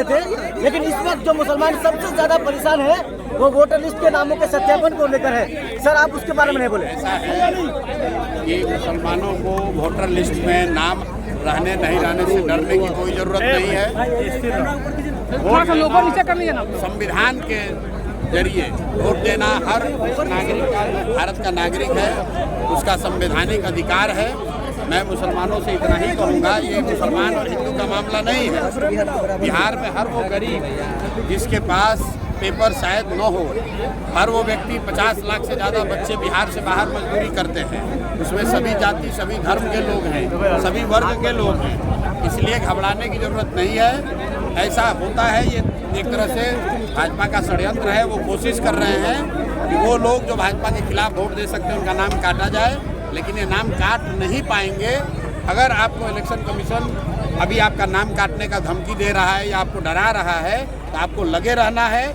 थे। लेकिन इस वक्त जो मुसलमान सबसे ज्यादा परेशान है वो वोटर लिस्ट के नामों के सत्यापन को लेकर है। सर आप उसके बारे में नहीं बोले। ऐसा है कि मुसलमानों को वोटर लिस्ट में नाम रहने नहीं रहने से डरने की कोई जरूरत नहीं है। संविधान के जरिए वोट देना हर नागरिक का, भारत का नागरिक है, उसका संवैधानिक अधिकार है। मैं मुसलमानों से इतना ही कहूँगा, ये मुसलमान और हिंदू का मामला नहीं है। बिहार में हर वो गरीब जिसके पास पेपर शायद न हो, हर वो व्यक्ति 50 लाख से ज़्यादा बच्चे बिहार से बाहर मजदूरी करते हैं, उसमें सभी जाति सभी धर्म के लोग हैं, सभी वर्ग के लोग हैं। इसलिए घबराने की ज़रूरत नहीं है। ऐसा होता है, ये एक तरह से भाजपा का षड्यंत्र है। वो कोशिश कर रहे हैं कि वो लोग जो भाजपा के खिलाफ वोट दे सकते हैं उनका नाम काटा जाए, लेकिन ये नाम काट नहीं पाएंगे। अगर आपको इलेक्शन कमीशन अभी आपका नाम काटने का धमकी दे रहा है या आपको डरा रहा है, तो आपको लगे रहना है।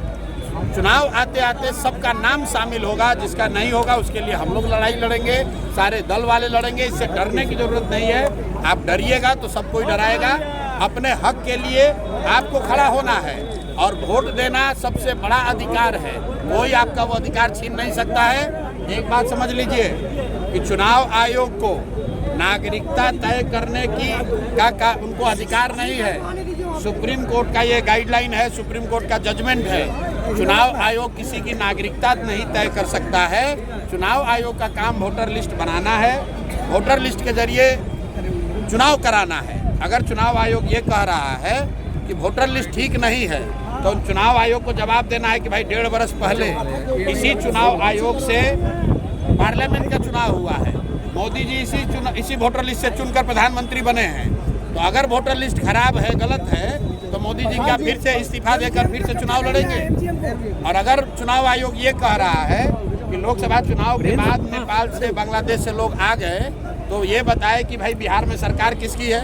चुनाव आते आते सबका नाम शामिल होगा, जिसका नहीं होगा उसके लिए हम लोग लड़ाई लड़ेंगे, सारे दल वाले लड़ेंगे। इससे डरने की जरूरत नहीं है। आप डरिएगा तो सब कोई डराएगा। अपने हक के लिए आपको खड़ा होना है और वोट देना सबसे बड़ा अधिकार है। कोई आपका वो अधिकार छीन नहीं सकता है। एक बात समझ लीजिए कि चुनाव आयोग को नागरिकता तय करने की का उनको अधिकार नहीं है। सुप्रीम कोर्ट का ये गाइडलाइन है, सुप्रीम कोर्ट का जजमेंट है। चुनाव आयोग किसी की नागरिकता नहीं तय कर सकता है। चुनाव आयोग का काम वोटर लिस्ट बनाना है, वोटर लिस्ट के जरिए चुनाव कराना है। अगर चुनाव आयोग ये कह रहा है कि वोटर लिस्ट ठीक नहीं है, तो चुनाव आयोग को जवाब देना है कि भाई 1.5 बरस पहले इसी चुनाव आयोग से पार्लियामेंट का चुनाव हुआ है, मोदी जी इसी वोटर लिस्ट से चुनकर प्रधानमंत्री बने हैं। तो अगर वोटर लिस्ट खराब है, गलत है, तो मोदी जी क्या फिर से इस्तीफा देकर फिर से चुनाव लड़ेंगे? और अगर चुनाव आयोग ये कह रहा है कि लोकसभा चुनाव के बाद नेपाल से बांग्लादेश से लोग आ गए, तो ये बताए कि भाई बिहार में सरकार किसकी है?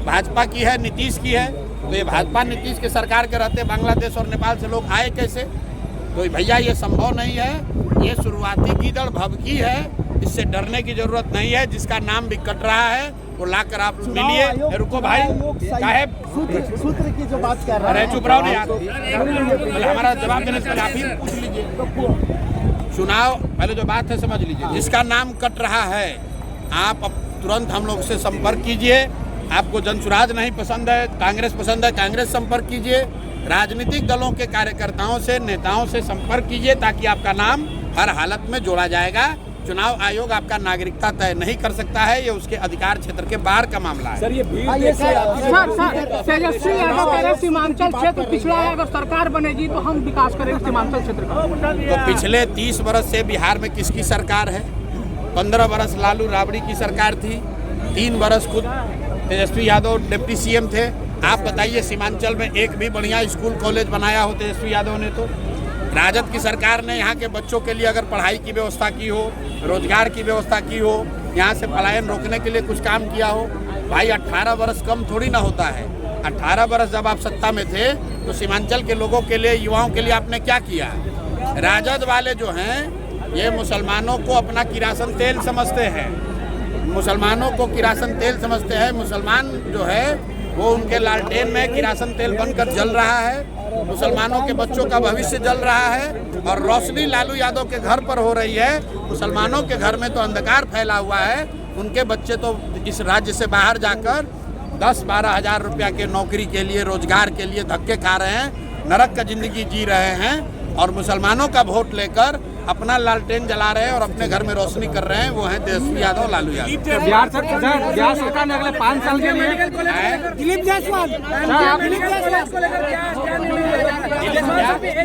भाजपा की है, नीतीश की है। तो ये भाजपा नीतीश के सरकार के रहते बांग्लादेश और नेपाल से लोग आए कैसे? तो भैया ये संभव नहीं है। ये शुरुआती कीदड़ भभकी है, इससे डरने की जरूरत नहीं है। जिसका नाम भी कट रहा है वो लाकर आप मिलिए। रुको भाई, साहेब सूत्र की जो बात कर रहा है, अरे चुप रहो नहीं, हमारा जवाब देने से पहले आप ही पूछ लीजिए। चुनाव पहले जो बात है समझ लीजिए। जिसका नाम कट रहा है आप तुरंत हम लोग से संपर्क कीजिए। आपको जनसुराज नहीं पसंद है, कांग्रेस पसंद है, कांग्रेस संपर्क कीजिए। राजनीतिक दलों के कार्यकर्ताओं से, नेताओं से संपर्क कीजिए, ताकि आपका नाम हर हालत में जोड़ा जाएगा। चुनाव आयोग आपका नागरिकता तय नहीं कर सकता है, ये उसके अधिकार क्षेत्र के बाहर का मामला है। सर ये तेजस्वी यादव कह रहे सीमांचल क्षेत्र पिछड़ा है, अगर सरकार बनेगी तो हम विकास करेंगे सीमांचल क्षेत्र का। तो पिछले 30 वर्ष से बिहार में किसकी सरकार है? 15 वर्ष लालू राबड़ी की सरकार थी, 3 वर्ष खुद तेजस्वी यादव डिप्टी सीएम थे। आप बताइए सीमांचल में एक भी बढ़िया स्कूल कॉलेज बनाया हो तेजस्वी यादव ने? तो राजद की सरकार ने यहाँ के बच्चों के लिए अगर पढ़ाई की व्यवस्था की हो, रोजगार की व्यवस्था की हो, यहाँ से पलायन रोकने के लिए कुछ काम किया हो? भाई 18 वर्ष कम थोड़ी ना होता है। 18 वर्ष जब आप सत्ता में थे तो सीमांचल के लोगों के लिए, युवाओं के लिए आपने क्या किया? राजद वाले जो हैं ये मुसलमानों को अपना किरासन तेल समझते हैं, मुसलमानों को किरासन तेल समझते हैं। मुसलमान जो है वो उनके लालटेन में किरासन तेल बनकर जल रहा है। मुसलमानों के बच्चों का भविष्य जल रहा है और रोशनी लालू यादव के घर पर हो रही है। मुसलमानों के घर में तो अंधकार फैला हुआ है। उनके बच्चे तो इस राज्य से बाहर जाकर 10-12 हज़ार रुपया के नौकरी के लिए, रोजगार के लिए धक्के खा रहे हैं, नरक का जिंदगी जी रहे हैं। और मुसलमानों का वोट लेकर अपना लालटेन जला रहे हैं और अपने घर में रोशनी कर रहे हैं, वो हैं तेजस्वी यादव, लालू यादव। बिहार सरकार ने अगले 5 साल के में दिलीप जायसवाल एक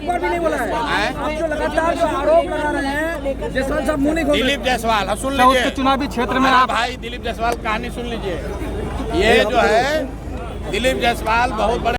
बार भी नहीं बोला है। आप जो लगातार जो आरोप लगा रहे हैं जायसवाल साहब मुंह नहीं खोल रहे। दिलीप जायसवाल सुन लीजिए, चुनावी क्षेत्र में भाई दिलीप जायसवाल कहानी सुन लीजिए। ये जो है दिलीप जायसवाल बहुत बड़े